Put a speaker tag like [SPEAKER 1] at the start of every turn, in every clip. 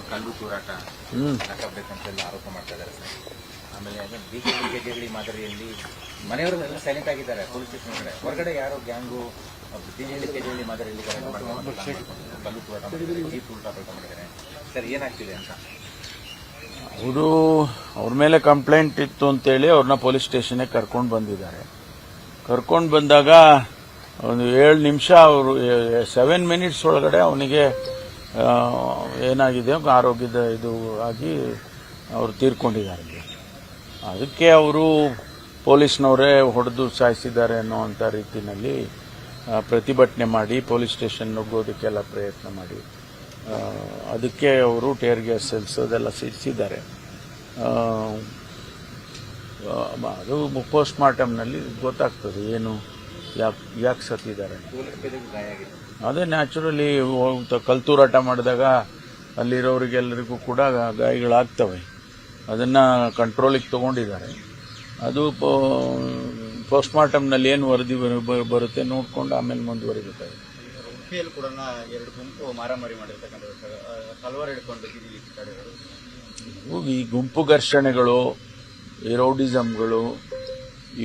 [SPEAKER 1] ಕಲ್ಲು ತೂರಾಟ ಹಾಕಬೇಕಂತೆಲ್ಲ ಆರೋಪ ಮಾಡ್ತಾ ಇದ್ದಾರೆ ಸರ್. ಆಮೇಲೆ ಡಿಕೆಜಿ ಮಾದರಿಯಲ್ಲಿ ಮನೆಯವರೆಲ್ಲ ಸೈಲೆಂಟ್ ಆಗಿದ್ದಾರೆ ಪೊಲೀಸ್ ಸ್ಟೇಷನ್ ಹೊರಗಡೆ ಯಾರೋ ಗ್ಯಾಂಗು ಡಿಕೆಜಿ ಮಾದರಿಯಲ್ಲಿ ಕಲ್ಲು ತೂರಾಟ ಮಾಡಿದ್ದಾರೆ, ಜೀಪ್ ತೂರಾಟ ಮಾಡಿದ್ದಾರೆ ಸರ್. ಏನಾಗ್ತಿದೆ ಅಂತ
[SPEAKER 2] ಅವರು ಅವ್ರ ಮೇಲೆ ಕಂಪ್ಲೇಂಟ್ ಇತ್ತು ಅಂತೇಳಿ ಅವ್ರನ್ನ ಪೊಲೀಸ್ ಸ್ಟೇಷನ್ಗೆ ಕರ್ಕೊಂಡು ಬಂದಿದ್ದಾರೆ. ಕರ್ಕೊಂಡು ಬಂದಾಗ ಒಂದು 7 ನಿಮಿಷ ಅವರು 7 ಮಿನಿಟ್ಸ್ ಒಳಗಡೆ ಅವನಿಗೆ ಏನಾಗಿದೆ ಆರೋಗ್ಯದ ಇದು ಆಗಿ ಅವರು ತೀರ್ಕೊಂಡಿದ್ದಾರೆ. ಅದಕ್ಕೆ ಅವರು ಪೊಲೀಸ್ನವರೇ ಹೊಡೆದು ಸಾಯಿಸಿದ್ದಾರೆ ಅನ್ನೋಂಥ ರೀತಿಯಲ್ಲಿ ಪ್ರತಿಭಟನೆ ಮಾಡಿ ಪೊಲೀಸ್ ಸ್ಟೇಷನ್ ನುಗ್ಗೋದಕ್ಕೆಲ್ಲ ಪ್ರಯತ್ನ ಮಾಡಿ ಅದಕ್ಕೆ ಅವರು ಟೇರ್ ಗ್ಯಾಸ್ ಅದೆಲ್ಲ ಸಿಡಿಸಿದ್ದಾರೆ. ಅದು ಪೋಸ್ಟ್ ಮಾರ್ಟಮ್ನಲ್ಲಿ ಗೊತ್ತಾಗ್ತದೆ ಏನು ಯಾಕೆ ಸತ್ತಿದ್ದಾರೆ. ಅದೇ ನ್ಯಾಚುರಲಿ ಕಲ್ತೂರಾಟ ಮಾಡಿದಾಗ ಅಲ್ಲಿರೋರಿಗೆಲ್ಲರಿಗೂ ಕೂಡ ಗಾಯಗಳಾಗ್ತವೆ. ಅದನ್ನು ಕಂಟ್ರೋಲಿಗೆ ತಗೊಂಡಿದ್ದಾರೆ. ಅದು ಪೋಸ್ಟ್ ಮಾರ್ಟಮ್ನಲ್ಲಿ ಏನು ವರದಿ ಬರುತ್ತೆ ನೋಡಿಕೊಂಡು ಆಮೇಲೆ ಮುಂದುವರಿಬೇಕಾಗಿದೆ.
[SPEAKER 1] ಉಡುಪಿಯಲ್ಲಿ ಕೂಡ 2 ಗುಂಪು ಮಾರಾಮಾರಿ ಮಾಡಿರ್ತಕ್ಕಂಥ ಹಲವಾರು ಹಿಡ್ಕೊಂಡು
[SPEAKER 2] ಈ ಗುಂಪು ಘರ್ಷಣೆಗಳು, ಈ ರೌಡಿಸಮ್ಗಳು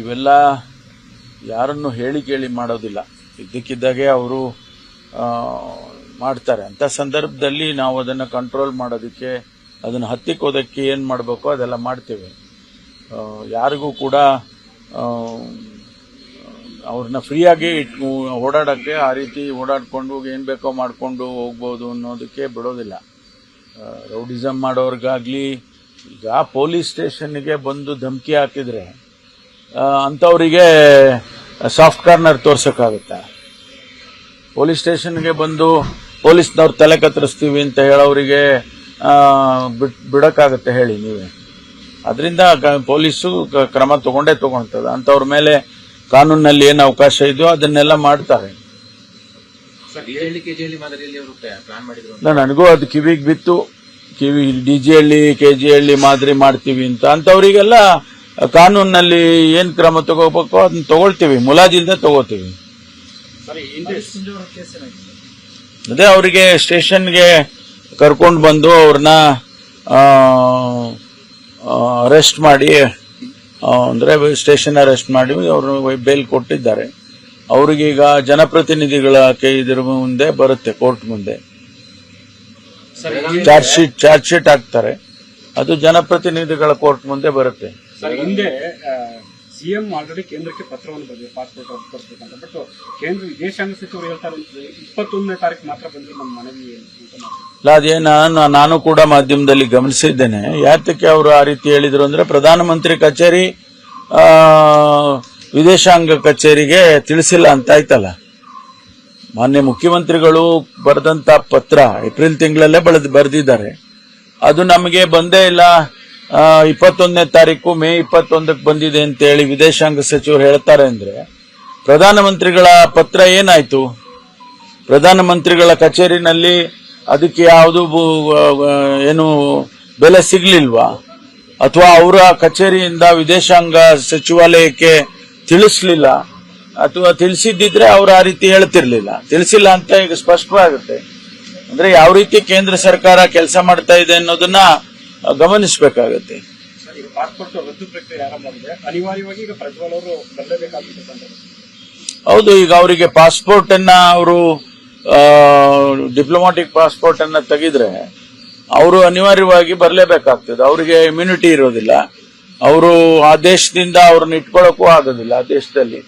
[SPEAKER 2] ಇವೆಲ್ಲ ಯಾರನ್ನು ಹೇಳಿ ಕೇಳಿ ಮಾಡೋದಿಲ್ಲ. ಇದ್ದಕ್ಕಿದ್ದಾಗೆ ಅವರು ಮಾಡ್ತಾರೆ. ಅಂಥ ಸಂದರ್ಭದಲ್ಲಿ ನಾವು ಅದನ್ನು ಕಂಟ್ರೋಲ್ ಮಾಡೋದಕ್ಕೆ, ಅದನ್ನು ಹತ್ತಿಕ್ಕೋದಕ್ಕೆ ಏನು ಮಾಡಬೇಕೋ ಅದೆಲ್ಲ ಮಾಡ್ತೇವೆ. ಯಾರಿಗೂ ಕೂಡ ಅವ್ರನ್ನ ಫ್ರೀಯಾಗಿ ಓಡಾಡೋಕ್ಕೆ, ಆ ರೀತಿ ಓಡಾಡಿಕೊಂಡು ಏನು ಬೇಕೋ ಮಾಡಿಕೊಂಡು ಹೋಗ್ಬೋದು ಅನ್ನೋದಕ್ಕೆ ಬಿಡೋದಿಲ್ಲ. ರೌಡಿಸಮ್ ಮಾಡೋರ್ಗಾಗ್ಲಿ, ಈಗ ಪೊಲೀಸ್ ಸ್ಟೇಷನ್ಗೆ ಬಂದು ಧಮಕಿ ಹಾಕಿದ್ರೆ ಅಂಥವರಿಗೆ ಸಾಫ್ಟ್ ಕಾರ್ನರ್ ತೋರ್ಸೋಕ್ಕಾಗುತ್ತಾ? ಪೊಲೀಸ್ ಸ್ಟೇಷನ್ಗೆ ಬಂದು ಪೊಲೀಸ್ನವ್ರು ತಲೆ ಕತ್ತರಿಸ್ತೀವಿ ಅಂತ ಹೇಳೋರಿಗೆ ಬಿಡೋಕ್ಕಾಗತ್ತೆ ಹೇಳಿ ನೀವೇ? ಅದರಿಂದ ಪೊಲೀಸು ಕ್ರಮ ತಗೊಳ್ತದೆ. ಅಂಥವ್ರ ಮೇಲೆ ಕಾನೂನಲ್ಲಿ ಏನು ಅವಕಾಶ ಇದೆಯೋ ಅದನ್ನೆಲ್ಲ ಮಾಡ್ತಾರೆ. ನನಗೂ ಅದು ಕಿವಿಗೆ ಬಿತ್ತು. ಡಿಜಿಹಳ್ಳಿ ಕೆಜಿಹಳ್ಳಿ ಮಾದರಿ ಮಾಡ್ತೀವಿ ಅಂತ ಅಂಥವ್ರಿಗೆಲ್ಲ ಕಾನೂನಲ್ಲಿ ಏನು ಕ್ರಮ ತಗೋಬೇಕೋ ಅದನ್ನ ತಗೊಳ್ತೀವಿ, ಮುಲಾಜಿಲ್ದೆ ತಗೋತೀವಿ. ಅದೇ ಅವರಿಗೆ ಸ್ಟೇಷನ್ಗೆ ಕರ್ಕೊಂಡು ಬಂದು ಅವ್ರನ್ನ ಅರೆಸ್ಟ್ ಮಾಡಿ, ಅಂದರೆ ಸ್ಟೇಷನ್ ಅರೆಸ್ಟ್ ಮಾಡಿ ಅವ್ರನ್ನ ಬೇಲ್ ಕೊಟ್ಟಿದ್ದಾರೆ. ಅವ್ರಿಗೀಗ ಜನಪ್ರತಿನಿಧಿಗಳ ಇದ್ರ ಮುಂದೆ ಬರುತ್ತೆ, ಕೋರ್ಟ್ ಮುಂದೆ ಚಾರ್ಜ್ ಶೀಟ್ ಹಾಕ್ತಾರೆ. ಅದು ಜನಪ್ರತಿನಿಧಿಗಳ ಕೋರ್ಟ್ ಮುಂದೆ ಬರುತ್ತೆ.
[SPEAKER 3] ಸರ್, ಹಿಂದೆ ಸಿಎಂ ಆಲ್ರೆಡಿ ಕೇಂದ್ರಕ್ಕೆ ಪತ್ರವನ್ನು ಬರೆದಿದೆ ಪಾಸ್ಪೋರ್ಟ್ ಕೊಡ್ಬೇಕಂತ. ಬಟ್ ಕೇಂದ್ರ ವಿದೇಶಾಂಗ ಸಚಿವರು ಹೇಳ್ತಾರೆ 21ನೇ ತಾರೀಕು ಮಾತ್ರ ಬಂದ್ರೆ ನಮ್ಮ ಮನವಿ
[SPEAKER 2] ಇಲ್ಲ. ಅದೇನ ನಾನು ಕೂಡ ಮಾಧ್ಯಮದಲ್ಲಿ ಗಮನಿಸಿದ್ದೇನೆ. ಯಾತಕ್ಕೆ ಅವರು ಆ ರೀತಿ ಹೇಳಿದ್ರು ಅಂದ್ರೆ, ಪ್ರಧಾನಮಂತ್ರಿ ಕಚೇರಿ ವಿದೇಶಾಂಗ ಕಚೇರಿಗೆ ತಿಳಿಸಿಲ್ಲ ಅಂತ ಆಯ್ತಲ್ಲ. ಮಾನ್ಯ ಮುಖ್ಯಮಂತ್ರಿಗಳು ಬರೆದಂತ ಪತ್ರ ಏಪ್ರಿಲ್ ತಿಂಗಳಲ್ಲೇ ಬರೆದಿದ್ದಾರೆ. ಅದು ನಮಗೆ ಬಂದೇ ಇಲ್ಲ. 21ನೇ ತಾರೀಕು ಮೇ 21ಕ್ಕೆ ಬಂದಿದೆ ಅಂತೇಳಿ ವಿದೇಶಾಂಗ ಸಚಿವರು ಹೇಳ್ತಾರೆ ಅಂದ್ರೆ, ಪ್ರಧಾನಮಂತ್ರಿಗಳ ಪತ್ರ ಏನಾಯ್ತು? ಪ್ರಧಾನಮಂತ್ರಿಗಳ ಕಚೇರಿನಲ್ಲಿ ಅದಕ್ಕೆ ಯಾವುದು ಏನು ಬೆಲೆ ಸಿಗ್ಲಿಲ್ವಾ? ಅಥವಾ ಅವರ ಕಚೇರಿಯಿಂದ ವಿದೇಶಾಂಗ ಸಚಿವಾಲಯಕ್ಕೆ ತಿಳಿಸ್ಲಿಲ್ಲ? ಅಥವಾ ತಿಳಿಸಿದ್ದಿದ್ರೆ ಅವ್ರು ಆ ರೀತಿ ಹೇಳ್ತಿರ್ಲಿಲ್ಲ. ತಿಳಿಸಿಲ್ಲ ಅಂತ ಈಗ ಸ್ಪಷ್ಟವಾಗುತ್ತೆ. ಅಂದ್ರೆ ಯಾವ ರೀತಿ ಕೇಂದ್ರ ಸರ್ಕಾರ ಕೆಲಸ ಮಾಡ್ತಾ ಇದೆ ಅನ್ನೋದನ್ನ ಗಮನಿಸಬೇಕಾಗತ್ತೆ. ಹೌದು, ಈಗ ಅವರಿಗೆ ಪಾಸ್ಪೋರ್ಟ್ ಅನ್ನ ಅವರು ಡಿಪ್ಲೊಮ್ಯಾಟಿಕ್ ಪಾಸ್ಪೋರ್ಟ್ ಅನ್ನ ತೆಗೆದ್ರೆ ಅವರು ಅನಿವಾರ್ಯವಾಗಿ ಬರಲೇಬೇಕಾಗ್ತದೆ. ಅವರಿಗೆ ಇಮ್ಯುನಿಟಿ ಇರೋದಿಲ್ಲ. ಅವರು ಆ ದೇಶದಿಂದ ಅವ್ರನ್ನ ಇಟ್ಕೊಳ್ಳೋಕ್ಕೂ ಆಗೋದಿಲ್ಲ ಆ ದೇಶದಲ್ಲಿ.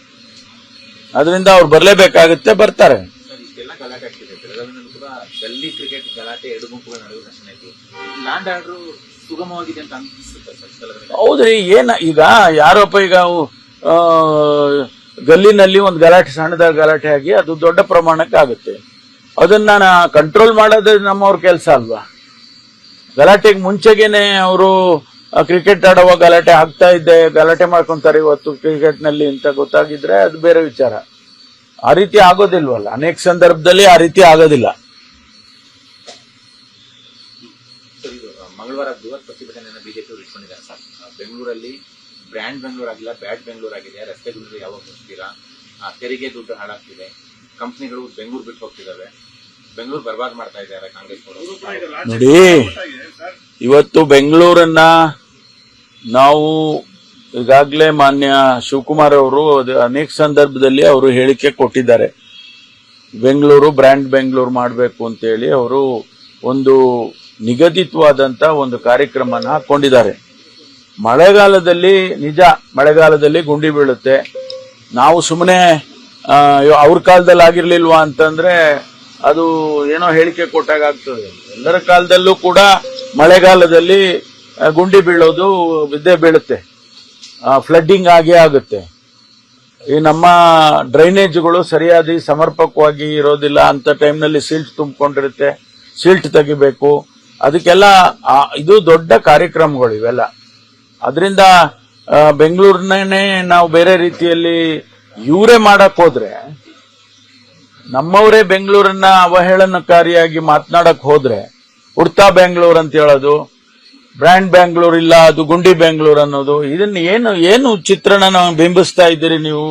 [SPEAKER 2] ಅದರಿಂದ ಅವ್ರು ಬರಲೇಬೇಕಾಗುತ್ತೆ, ಬರ್ತಾರೆ.
[SPEAKER 1] ಗಲ್ಲಿ ಕ್ರಿಕೆಟ್ ಗಲಾಟೆ 2 ಗುಂಪುಗಳ ನಡುವೆ ಘರ್ಷಣೆ ಆಯ್ತು. ಲ್ಯಾಂಡ್ ಆರ್ಡರ್ ಸುಗಮವಾಗಿದೆ ಅಂತ ಅನಿಸುತ್ತೆ.
[SPEAKER 2] ಹೌದ್ರಿ. ಈಗ ಯಾರಪ್ಪ ಈಗ ಗಲ್ಲಿನಲ್ಲಿ ಒಂದು ಗಲಾಟೆ, ಸಣ್ಣದ ಗಲಾಟೆ ಆಗಿ ಅದು ದೊಡ್ಡ ಪ್ರಮಾಣಕ್ಕೆ ಆಗುತ್ತೆ. ಅದನ್ನ ಕಂಟ್ರೋಲ್ ಮಾಡೋದು ನಮ್ಮವ್ರ ಕೆಲಸ ಅಲ್ವಾ? ಗಲಾಟೆಗೆ ಮುಂಚೆಗೇನೆ ಅವರು ಕ್ರಿಕೆಟ್ ಆಡುವ ಗಲಾಟೆ ಆಗ್ತಾ ಇದ್ದೆ, ಗಲಾಟೆ ಮಾಡ್ಕೊಂತಾರೆ ಇವತ್ತು ಕ್ರಿಕೆಟ್ ನಲ್ಲಿ ಅಂತ ಗೊತ್ತಾಗಿದ್ರೆ ಅದು ಬೇರೆ ವಿಚಾರ. ಆ ರೀತಿ ಆಗೋದಿಲ್ವಲ್ಲ, ಅನೇಕ ಸಂದರ್ಭದಲ್ಲಿ ಆ ರೀತಿ ಆಗೋದಿಲ್ಲ.
[SPEAKER 1] ಮಂಗಳವಾರ ಬೃಹತ್ ಪ್ರತಿಭಟನೆಯನ್ನು ಬಿಜೆಪಿ ಇಟ್ಕೊಂಡಿದ್ದಾರೆ ಸರ್. ಬೆಂಗಳೂರಲ್ಲಿ ಬ್ರ್ಯಾಂಡ್ ಬೆಂಗಳೂರು ಆಗಿಲ್ಲ, ಬ್ಯಾಡ್ ಬೆಂಗಳೂರು ಆಗಿದೆ. ರಸ್ತೆಗಳು ಯಾವಾಗ ಹೋಗ್ತೀರಾ, ತೆರಿಗೆ ದುಡ್ಡು ಹಾಳಾಗ್ತಿದೆ, ಕಂಪ್ನಿಗಳು ಬೆಂಗಳೂರು ಬಿಟ್ಟು ಹೋಗ್ತಿದ್ದಾವೆ. ಬೆಂಗಳೂರು ಬರ್ಬಾದ್ ಮಾಡ್ತಾ ಇದ್ದಾರೆ ಕಾಂಗ್ರೆಸ್.
[SPEAKER 2] ನೋಡಿ, ಇವತ್ತು ಬೆಂಗಳೂರನ್ನ ನಾವು ಈಗಾಗಲೇ ಮಾನ್ಯ ಶಿವಕುಮಾರ್ ಅವರು ಅನೇಕ ಸಂದರ್ಭದಲ್ಲಿ ಅವರು ಹೇಳಿಕೆ ಕೊಟ್ಟಿದ್ದಾರೆ. ಬೆಂಗಳೂರು ಬ್ರ್ಯಾಂಡ್ ಬೆಂಗಳೂರು ಮಾಡಬೇಕು ಅಂತೇಳಿ ಅವರು ಒಂದು ನಿಗದಿತವಾದಂತ ಒಂದು ಕಾರ್ಯಕ್ರಮನ ಹಾಕೊಂಡಿದ್ದಾರೆ. ಮಳೆಗಾಲದಲ್ಲಿ ನಿಜ, ಮಳೆಗಾಲದಲ್ಲಿ ಗುಂಡಿ ಬೀಳುತ್ತೆ. ನಾವು ಸುಮ್ಮನೆ ಅವ್ರ ಕಾಲದಲ್ಲಿ ಆಗಿರ್ಲಿಲ್ವಾ ಅಂತಂದ್ರೆ ಅದು ಏನೋ ಹೇಳಿಕೆ ಕೊಟ್ಟಾಗ ಆಗ್ತದೆ. ಎಲ್ಲರ ಕಾಲದಲ್ಲೂ ಕೂಡ ಮಳೆಗಾಲದಲ್ಲಿ ಗುಂಡಿ ಬೀಳೋದು ಬಿದ್ದೇ ಬೀಳುತ್ತೆ, ಫ್ಲಡ್ಡಿಂಗ್ ಆಗೇ ಆಗುತ್ತೆ. ಈ ನಮ್ಮ ಡ್ರೈನೇಜ್ಗಳು ಸರಿಯಾಗಿ ಸಮರ್ಪಕವಾಗಿ ಇರೋದಿಲ್ಲ. ಅಂತ ಟೈಮ್ನಲ್ಲಿ ಸಿಲ್ಟ್ ತುಂಬಿಕೊಂಡಿರುತ್ತೆ, ಸಿಲ್ಟ್ ತೆಗಿಬೇಕು. ಅದಕ್ಕೆಲ್ಲ ಇದು ದೊಡ್ಡ ಕಾರ್ಯಕ್ರಮಗಳು ಇವೆಲ್ಲ. ಅದರಿಂದ ಬೆಂಗಳೂರನ್ನೇ ನಾವು ಬೇರೆ ರೀತಿಯಲ್ಲಿ ಇವರೇ ಮಾಡಕ್ ಹೋದ್ರೆ, ನಮ್ಮವರೇ ಬೆಂಗಳೂರನ್ನ ಅವಹೇಳನಕಾರಿಯಾಗಿ ಮಾತನಾಡಕ್ ಹೋದ್ರೆ, ಉಡ್ತಾ ಬೆಂಗಳೂರು ಅಂತ ಹೇಳೋದು, ಬ್ರ್ಯಾಂಡ್ ಬೆಂಗಳೂರು ಇಲ್ಲ, ಅದು ಗುಂಡಿ ಬೆಂಗಳೂರು ಅನ್ನೋದು, ಇದನ್ನ ಏನು ಚಿತ್ರಣ ನಾವು ಬಿಂಬಿಸ್ತಾ ಇದ್ದೀರಿ ನೀವು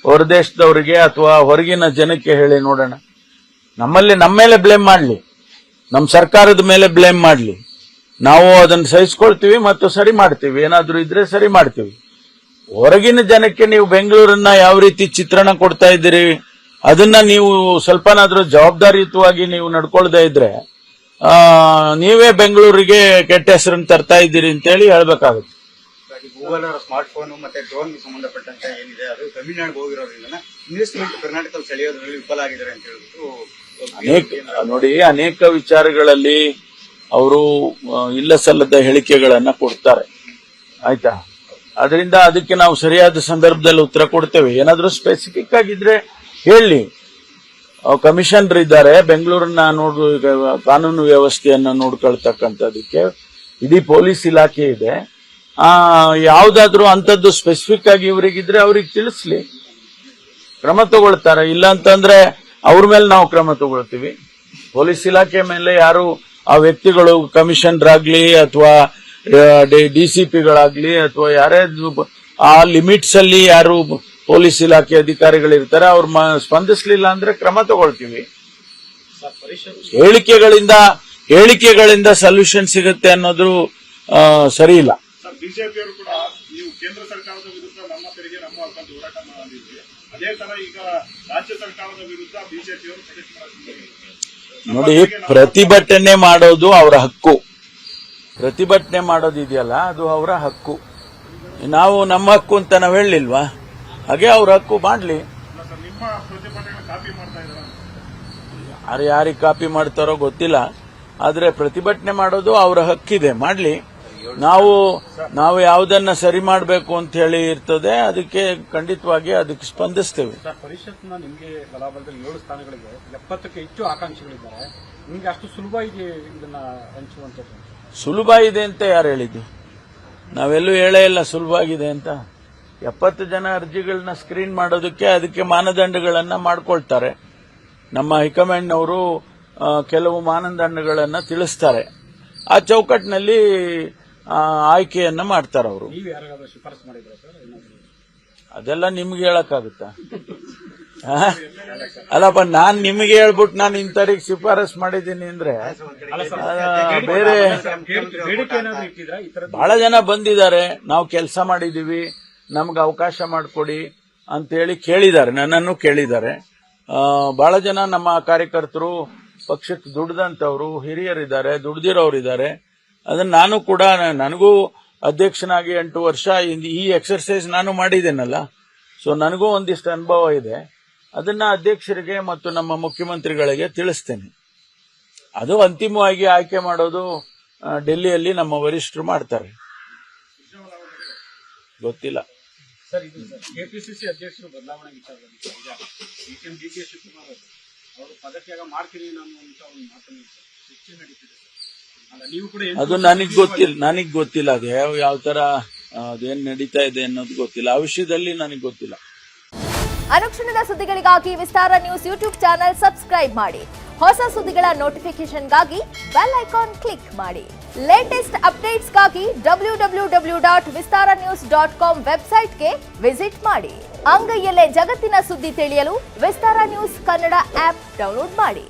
[SPEAKER 2] ಹೊರದೇಶದವರಿಗೆ ಅಥವಾ ಹೊರಗಿನ ಜನಕ್ಕೆ ಹೇಳಿ ನೋಡೋಣ. ನಮ್ಮ ಮೇಲೆ ಬ್ಲೇಮ್ ಮಾಡ್ಲಿ, ನಮ್ಮ ಸರ್ಕಾರದ ಮೇಲೆ ಬ್ಲೇಮ್ ಮಾಡ್ಲಿ, ನಾವು ಅದನ್ನ ಸಹಿಸ್ಕೊಳ್ತೀವಿ ಮತ್ತು ಸರಿ ಮಾಡ್ತೀವಿ. ಏನಾದ್ರೂ ಇದ್ರೆ ಸರಿ ಮಾಡ್ತೀವಿ. ಹೊರಗಿನ ಜನಕ್ಕೆ ನೀವು ಬೆಂಗಳೂರನ್ನ ಯಾವ ರೀತಿ ಚಿತ್ರಣ ಕೊಡ್ತಾ ಇದ್ದೀರಿ, ಅದನ್ನ ನೀವು ಸ್ವಲ್ಪನಾದ್ರೂ ಜವಾಬ್ದಾರಿಯುತವಾಗಿ ನೀವು ನಡ್ಕೊಳ್ದೇ ಇದ್ರೆ ನೀವೇ ಬೆಂಗಳೂರಿಗೆ ಕೆಟ್ಟ ಹೆಸರನ್ನು ತರ್ತಾ ಇದ್ದೀರಿ ಅಂತೇಳಿ ಹೇಳ್ಬೇಕಾಗುತ್ತೆ.
[SPEAKER 4] ಗೂಗಲ್ ಅವರ ಸ್ಮಾರ್ಟ್ ಫೋನ್ ಮತ್ತೆ ಡ್ರೋನ್ ಸಂಬಂಧಪಟ್ಟಂತೆ ಏನಿದೆ ಅದು ತಮಿಳುನಾಡಿಗೆ ಹೋಗಿರೋದ್ರಿಂದ ಇನ್ವೆಸ್ಟ್ಮೆಂಟ್ ಕರ್ನಾಟಕದಲ್ಲಿ ಸೆಳೆಯೋದ್ರಲ್ಲಿ ವಿಫಲ ಆಗಿದ್ದಾರೆ ಅಂತ ಹೇಳ್ಬಿಟ್ಟು
[SPEAKER 2] ನೋಡಿ, ಅನೇಕ ವಿಚಾರಗಳಲ್ಲಿ ಅವರು ಇಲ್ಲ ಸಲ್ಲದ ಹೇಳಿಕೆಗಳನ್ನ ಕೊಡ್ತಾರೆ, ಆಯ್ತಾ. ಅದರಿಂದ ಅದಕ್ಕೆ ನಾವು ಸರಿಯಾದ ಸಂದರ್ಭದಲ್ಲಿ ಉತ್ತರ ಕೊಡ್ತೇವೆ. ಏನಾದ್ರೂ ಸ್ಪೆಸಿಫಿಕ್ ಆಗಿದ್ರೆ ಹೇಳಿ. ಕಮಿಷನರ್ ಇದ್ದಾರೆ ಬೆಂಗಳೂರನ್ನ ಕಾನೂನು ವ್ಯವಸ್ಥೆಯನ್ನ ನೋಡ್ಕೊಳ್ತಕ್ಕಂಥದಕ್ಕೆ. ಇಡೀ ಪೊಲೀಸ್ ಇಲಾಖೆ ಇದೆ. ಯಾವ್ದಾದ್ರು ಅಂತದ್ದು ಸ್ಪೆಸಿಫಿಕ್ ಆಗಿ ಇವರಿಗಿದ್ರೆ ಅವ್ರಿಗೆ ತಿಳಿಸ್ಲಿ, ಕ್ರಮ ತಗೊಳ್ತಾರೆ. ಇಲ್ಲ ಅಂತಂದ್ರೆ ಅವ್ರ ಮೇಲೆ ನಾವು ಕ್ರಮ ತಗೊಳ್ತೀವಿ. ಪೊಲೀಸ್ ಇಲಾಖೆ ಮೇಲೆ ಯಾರು ಆ ವ್ಯಕ್ತಿಗಳು ಕಮಿಷನರ್ ಆಗ್ಲಿ ಅಥವಾ ಡಿಸಿಪಿಗಳಾಗ್ಲಿ ಅಥವಾ ಯಾರೇ ಆ ಲಿಮಿಟ್ಸ್ ಅಲ್ಲಿ ಯಾರು ಪೊಲೀಸ್ ಇಲಾಖೆ ಅಧಿಕಾರಿಗಳಿರ್ತಾರೆ, ಅವ್ರು ಸ್ಪಂದಿಸಲಿಲ್ಲ ಅಂದ್ರೆ ಕ್ರಮ ತಗೊಳ್ತೀವಿ. ಹೇಳಿಕೆಗಳಿಂದ ಸೊಲ್ಯೂಷನ್ ಸಿಗುತ್ತೆ ಅನ್ನೋದು ಸರಿ ಇಲ್ಲ.
[SPEAKER 5] ಬಿಜೆಪಿಯವರು ಕೂಡ ನೀವು ಕೇಂದ್ರ ಸರ್ಕಾರದ ವಿರುದ್ಧ ನಮ್ಮ ತೆರಿಗೆ ನಮ್ಮ ಹಕ್ಕ ಹೋರಾಟ ಮಾಡಿದ್ವಿ. ಅದೇ ತರ ಈಗ ರಾಜ್ಯ ಸರ್ಕಾರದ ವಿರುದ್ಧ ಬಿಜೆಪಿಯವರು
[SPEAKER 2] ನೋಡಿ, ಪ್ರತಿಭಟನೆ ಮಾಡೋದು ಅವರ ಹಕ್ಕು. ಪ್ರತಿಭಟನೆ ಮಾಡೋದಿದೆಯಲ್ಲ, ಅದು ಅವರ ಹಕ್ಕು. ನಾವು ನಮ್ಮ ಹಕ್ಕು ಅಂತ ನಾವು ಹೇಳಲಿಲ್ವಾ? ಹಾಗೆ ಅವ್ರ ಹಕ್ಕು ಮಾಡ್ಲಿ.
[SPEAKER 5] ನಿಮ್ಮ ಪ್ರತಿಭಟನೆ ಕಾಪಿ ಮಾಡ್ತಾ ಇದ್ದಾರೆ.
[SPEAKER 2] ಯಾರಿಗೆ ಕಾಪಿ ಮಾಡ್ತಾರೋ ಗೊತ್ತಿಲ್ಲ, ಆದ್ರೆ ಪ್ರತಿಭಟನೆ ಮಾಡೋದು ಅವರ ಹಕ್ಕಿದೆ, ಮಾಡ್ಲಿ. ನಾವು ಯಾವುದನ್ನ ಸರಿ ಮಾಡಬೇಕು ಅಂತ ಹೇಳಿ ಇರ್ತದೆ, ಅದಕ್ಕೆ ಖಂಡಿತವಾಗಿ ಅದಕ್ಕೆ ಸ್ಪಂದಿಸ್ತೇವೆ.
[SPEAKER 3] ಪರಿಷತ್ನ ನಿಮಗೆ ಬಲಾಬಲದಲ್ಲಿ 7 ಸ್ಥಾನಗಳಿಗೆ 70ಕ್ಕೆ ಹೆಚ್ಚು ಆಕಾಂಕ್ಷಿಗಳಿದ್ದಾರೆ. ನಿಮ್ಗೆ ಅಷ್ಟು ಸುಲಭ ಇದೆ ಇದನ್ನ ಹಂಚುವಂಥದ್ದು?
[SPEAKER 2] ಸುಲಭ ಇದೆ ಅಂತ ಯಾರು ಹೇಳಿದ್ದು? ನಾವೆಲ್ಲೂ ಹೇಳೇ ಇಲ್ಲ ಸುಲಭ ಆಗಿದೆ ಅಂತ. 70 ಜನ ಅರ್ಜಿಗಳನ್ನ ಸ್ಕ್ರೀನ್ ಮಾಡೋದಕ್ಕೆ ಅದಕ್ಕೆ ಮಾನದಂಡಗಳನ್ನ ಮಾಡ್ಕೊಳ್ತಾರೆ. ನಮ್ಮ ಹೈಕಮಾಂಡ್ನವರು ಕೆಲವು ಮಾನದಂಡಗಳನ್ನ ತಿಳಿಸ್ತಾರೆ. ಆ ಚೌಕಟ್ಟಿನಲ್ಲಿ ಆಯ್ಕೆಯನ್ನ ಮಾಡ್ತಾರೆ ಅವರು.
[SPEAKER 3] ನೀವು ಯಾರಿಗಾದ್ರೂ ಶಿಫಾರಸು ಮಾಡಿದ್ರೆ ಸರ್?
[SPEAKER 2] ಅದೆಲ್ಲ ನಿಮ್ಗೆ ಹೇಳಕ್ಕಾಗುತ್ತಾ? ಅಲ್ಲಪ್ಪ, ನಾನ್ ನಿಮಗೆ ಹೇಳ್ಬಿಟ್ಟು ನಾನು ಇಂಥವ್ರಿಗೆ ಶಿಫಾರಸ್ ಮಾಡಿದ್ದೀನಿ ಅಂದ್ರೆ ಬೇರೆ ಬಹಳ ಜನ ಬಂದಿದ್ದಾರೆ. ನಾವು ಕೆಲಸ ಮಾಡಿದೀವಿ, ನಮ್ಗೆ ಅವಕಾಶ ಮಾಡಿಕೊಡಿ ಅಂತೇಳಿ ಕೇಳಿದ್ದಾರೆ, ನನ್ನನ್ನು ಕೇಳಿದ್ದಾರೆ. ಬಹಳ ಜನ ನಮ್ಮ ಕಾರ್ಯಕರ್ತರು ಪಕ್ಷಕ್ಕೆ ದುಡ್ದಂತವ್ರು ಹಿರಿಯರಿದ್ದಾರೆ, ದುಡ್ದಿರೋರಿದ್ದಾರೆ. ಅದನ್ನ ನಾನು ಕೂಡ, ನನಗೂ ಅಧ್ಯಕ್ಷನಾಗಿ 8 ವರ್ಷ ಈ ಎಕ್ಸರ್ಸೈಸ್ ನಾನು ಮಾಡಿದ್ದೇನಲ್ಲ, ಸೊ ನನಗೂ ಒಂದಿಷ್ಟು ಅನುಭವ ಇದೆ. ಅದನ್ನ ಅಧ್ಯಕ್ಷರಿಗೆ ಮತ್ತು ನಮ್ಮ ಮುಖ್ಯಮಂತ್ರಿಗಳಿಗೆ ತಿಳಿಸ್ತೇನೆ. ಅದು ಅಂತಿಮವಾಗಿ ಆಯ್ಕೆ ಮಾಡೋದು ಡೆಲ್ಲಿಯಲ್ಲಿ ನಮ್ಮ ವರಿಷ್ಠರು ಮಾಡ್ತಾರೆ. ಗೊತ್ತಿಲ್ಲ
[SPEAKER 3] ಸರ್. ಇದು ಕೆಪಿಸಿಸಿ ಅಧ್ಯಕ್ಷರು ಬದಲಾವಣೆ ವಿಚಾರದಲ್ಲಿ ಡಿ.ಕೆ. ಶಿವಕುಮಾರ್ ಅವರು ಪದತ್ಯಾಗ ಮಾಡ್ತೀನಿ ಅನ್ನುವಂತ ಒಂದು ಮಾತನ್ನು ಚರ್ಚೆ ನಡೀತಿದೆ.
[SPEAKER 2] ಅದು ನನಗ್ ಗೊತ್ತಿಲ್ಲ ಅದು ಯಾವ ತರ ಅದೇನ್ ನಡೀತಾ ಇದೆ ಅನ್ನೋದು ಗೊತ್ತಿಲ್ಲ. ಆ ವಿಷಯದಲ್ಲಿ ನನಗೆ ಗೊತ್ತಿಲ್ಲ.
[SPEAKER 6] ಅನುಕ್ಷಣದ ಸುದ್ದಿಗಳಿಗಾಗಿ ವಿಸ್ತಾರ ನ್ಯೂಸ್ ಯೂಟ್ಯೂಬ್ ಚಾನೆಲ್ ಸಬ್ಸ್ಕ್ರೈಬ್ ಮಾಡಿ. ಹೊಸ ಸುದ್ದಿಗಳ ನೋಟಿಫಿಕೇಶನ್ಗಾಗಿ ಬೆಲ್ ಐಕಾನ್ ಕ್ಲಿಕ್ ಮಾಡಿ. ಲೇಟೆಸ್ಟ್ ಅಪ್ಡೇಟ್ಸ್ಗಾಗಿ www.vistaranews.com ವೆಬ್ಸೈಟ್ಗೆ ವಿಸಿಟ್ ಮಾಡಿ. ಅಂಗೈಯಲ್ಲೇ ಜಗತ್ತಿನ ಸುದ್ದಿ ತಿಳಿಯಲು ವಿಸ್ತಾರ ನ್ಯೂಸ್ ಕನ್ನಡ ಆಪ್ ಡೌನ್ಲೋಡ್ ಮಾಡಿ.